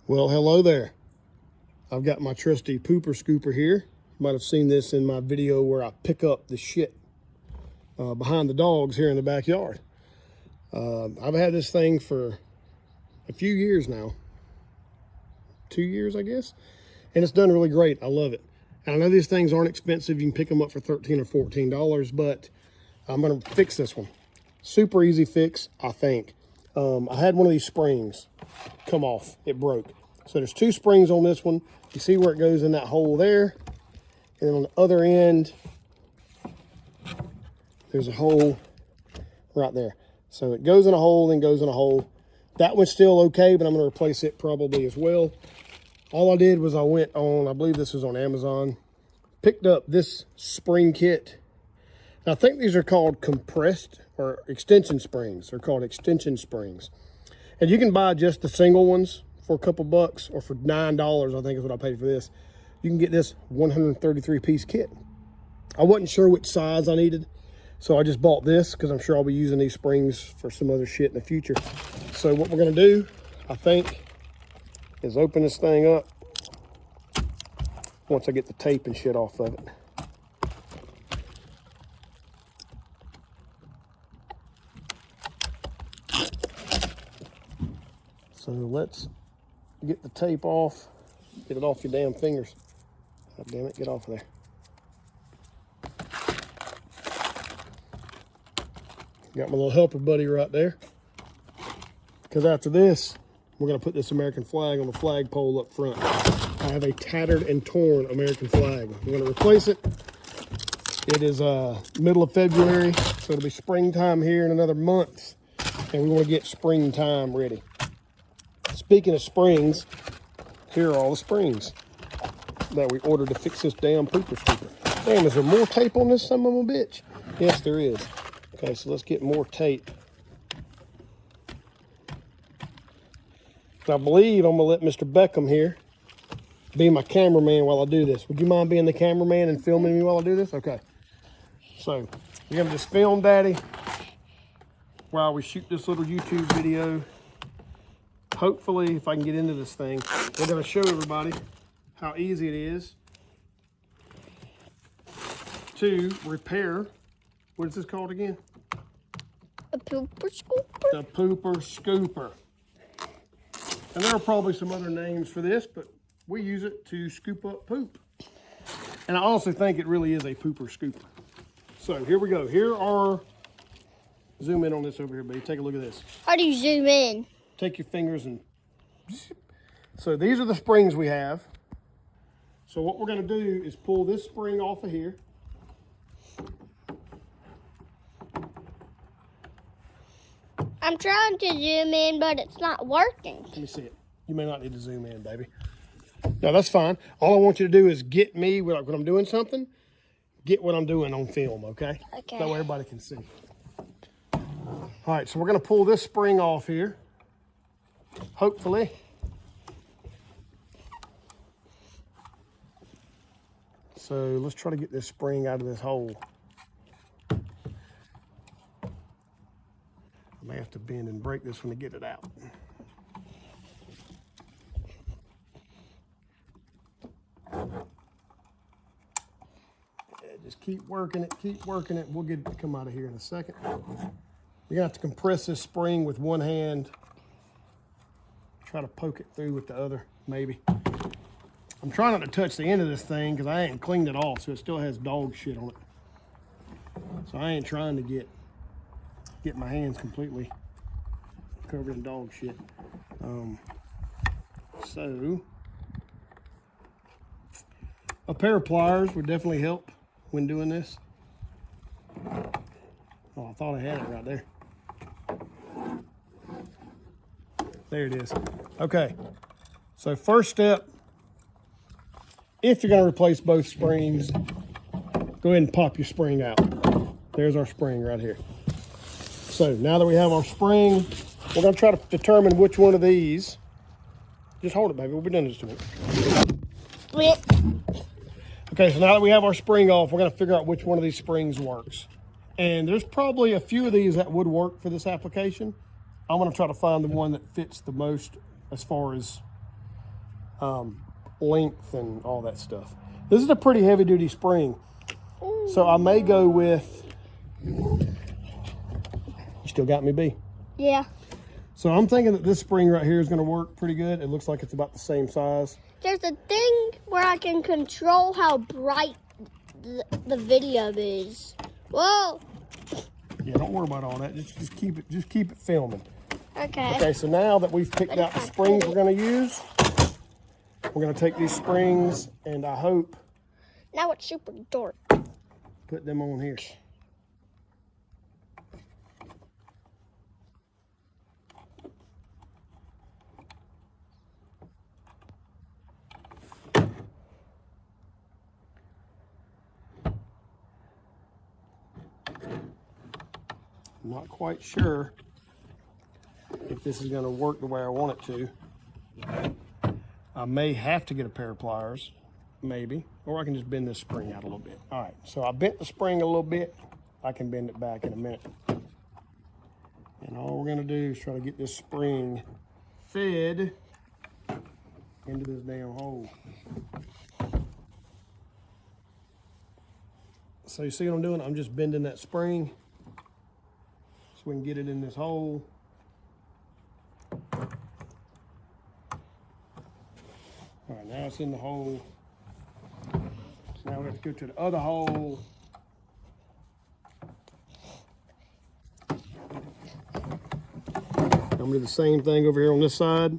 Well, hello there. I've got my trusty pooper scooper here. You might have seen this in my video where I pick up the shit behind the dogs here in the backyard. I've had this thing for a few years now. 2 years, I guess. And it's done really great. I love it. And I know these things aren't expensive. You can pick them up for $13 or $14, but I'm going to fix this one. Super easy fix, I think. I had one of these springs come off. It broke. So there's two springs on this one. You see where it goes in that hole there. And then on the other end, there's a hole right there. So it goes in a hole, then goes in a hole. That one's still okay, but I'm going to replace it probably as well. All I did was I went on, I believe this was on Amazon, picked up this spring kit. Now, I think these are called compressed or extension springs. They're called extension springs. And you can buy just the single ones for a couple bucks, or for $9, I think is what I paid for this. You can get this 133 piece kit. I wasn't sure which size I needed, so I just bought this because I'm sure I'll be using these springs for some other shit in the future. So what we're gonna do, I think, is open this thing up once I get the tape and shit off of it. So let's get the tape off. Get it off your damn fingers. God damn it, get off of there. Got my little helper buddy right there. Because after this, we're gonna put this American flag on the flagpole up front. I have a tattered and torn American flag. We're gonna replace it. It is middle of February, so it'll be springtime here in another month. And we wanna get springtime ready. Speaking of springs, here are all the springs that we ordered to fix this damn pooper scooper. Damn, is there more tape on this son of a bitch? Yes, there is. Okay, so let's get more tape. I believe I'm gonna let Mr. Beckham here be my cameraman while I do this. Would you mind being the cameraman and filming me while I do this? Okay. So we're gonna just film Daddy while we shoot this little YouTube video. Hopefully, if I can get into this thing, we're gonna show everybody how easy it is to repair. What is this called again? A pooper scooper? The pooper scooper. And there are probably some other names for this, but we use it to scoop up poop. And I also think it really is a pooper scooper. So here we go. Here are, zoom in on this over here, baby. Take a look at this. How do you zoom in? Take your fingers and, so these are the springs we have. So what we're gonna do is pull this spring off of here. I'm trying to zoom in, but it's not working. Let me see it. You may not need to zoom in, baby. No, that's fine. All I want you to do is get me, when I'm doing something, get what I'm doing on film, okay? Okay. That way everybody can see. All right, so we're gonna pull this spring off here. Hopefully. So let's try to get this spring out of this hole. I may have to bend and break this one to get it out. Yeah, just keep working it, keep working it. We'll get it to come out of here in a second. You're gonna have to compress this spring with one hand. Try to poke it through with the other, maybe. I'm trying not to touch the end of this thing because I ain't cleaned it off, so it still has dog shit on it. So I ain't trying to get my hands completely covered in dog shit. So a pair of pliers would definitely help when doing this. Oh, I thought I had it right there. There it is. Okay, so first step, if you're gonna replace both springs, go ahead and pop your spring out. There's our spring right here. So now that we have our spring, we're gonna try to determine which one of these, just hold it, baby, we'll be done in just a minute. Okay, so now that we have our spring off, we're gonna figure out which one of these springs works. And there's probably a few of these that would work for this application. I'm gonna try to find the one that fits the most as far as length and all that stuff. This is a pretty heavy duty spring. So I may go with, you still got me, B? Yeah. So I'm thinking that this spring right here is going to work pretty good. It looks like it's about the same size. There's a thing where I can control how bright the video is. Whoa. Yeah, don't worry about all that. Just keep it filming. Okay. Okay, so now that we've picked out the springs we're going to use, we're going to take these springs and I hope Now it's super dark. put them on here. I'm not quite sure if this is going to work the way I want it to. I may have to get a pair of pliers, maybe, or I can just bend this spring out a little bit. All right, so I bent the spring a little bit. I can bend it back in a minute. And all we're going to do is try to get this spring fed into this damn hole. So you see what I'm doing? I'm just bending that spring so we can get it in this hole. All right, now it's in the hole. So now we have to go to the other hole. I'm gonna do the same thing over here on this side.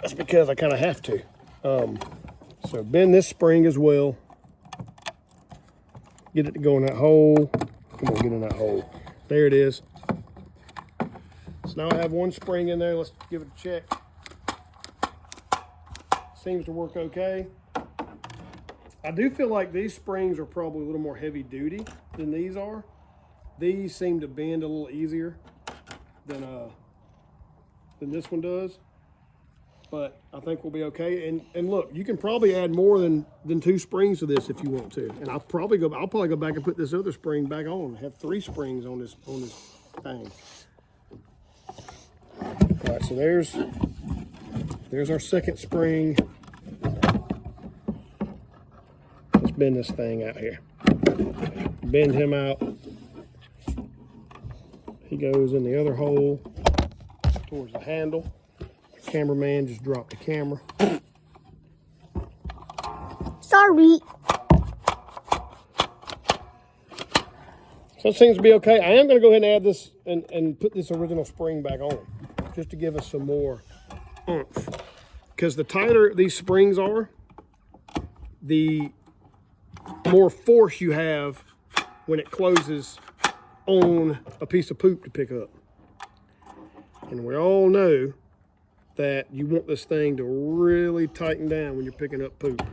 That's because I kind of have to. So bend this spring as well. Get it to go in that hole. Come on, get in that hole. There it is. So now I have one spring in there. Let's give it a check. Seems to work okay. I do feel like these springs are probably a little more heavy duty than these are. These seem to bend a little easier than this one does. But I think we'll be okay. And look, you can probably add more than 2 springs to this if you want to. And I'll probably go back and put this other spring back on. Have 3 springs on this thing. All right, so there's our second spring. Let's bend this thing out here. Bend him out. He goes in the other hole towards the handle. The cameraman just dropped the camera. Sorry. So it seems to be okay. I am going to go ahead and add this and put this original spring back on just to give us some more oomph. Because the tighter these springs are, the more force you have when it closes on a piece of poop to pick up. And we all know that you want this thing to really tighten down when you're picking up poop.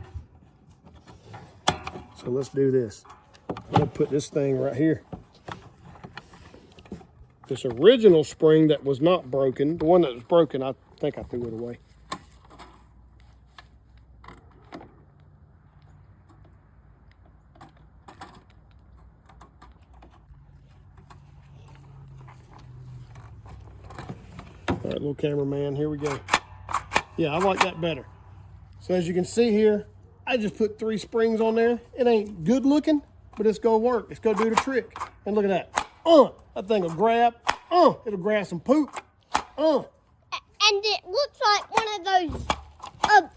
So let's do this. I'm gonna put this thing right here. This original spring that was not broken, the one that was broken, I think I threw it away. All right, little cameraman, here we go. Yeah, I like that better. So as you can see here, I just put 3 springs on there. It ain't good looking, but it's gonna work. It's gonna do the trick. And look at that. That thing will grab. It'll grab some poop. And it looks like one of those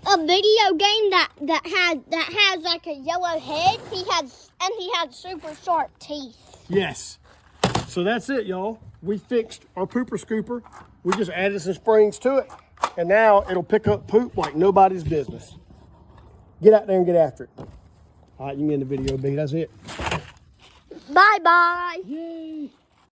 a video game that has like a yellow head. He had super sharp teeth. Yes. So that's it, y'all. We fixed our pooper scooper. We just added some springs to it, and now it'll pick up poop like nobody's business. Get out there and get after it. All right, you can end the video, B. That's it. Bye-bye. Yay.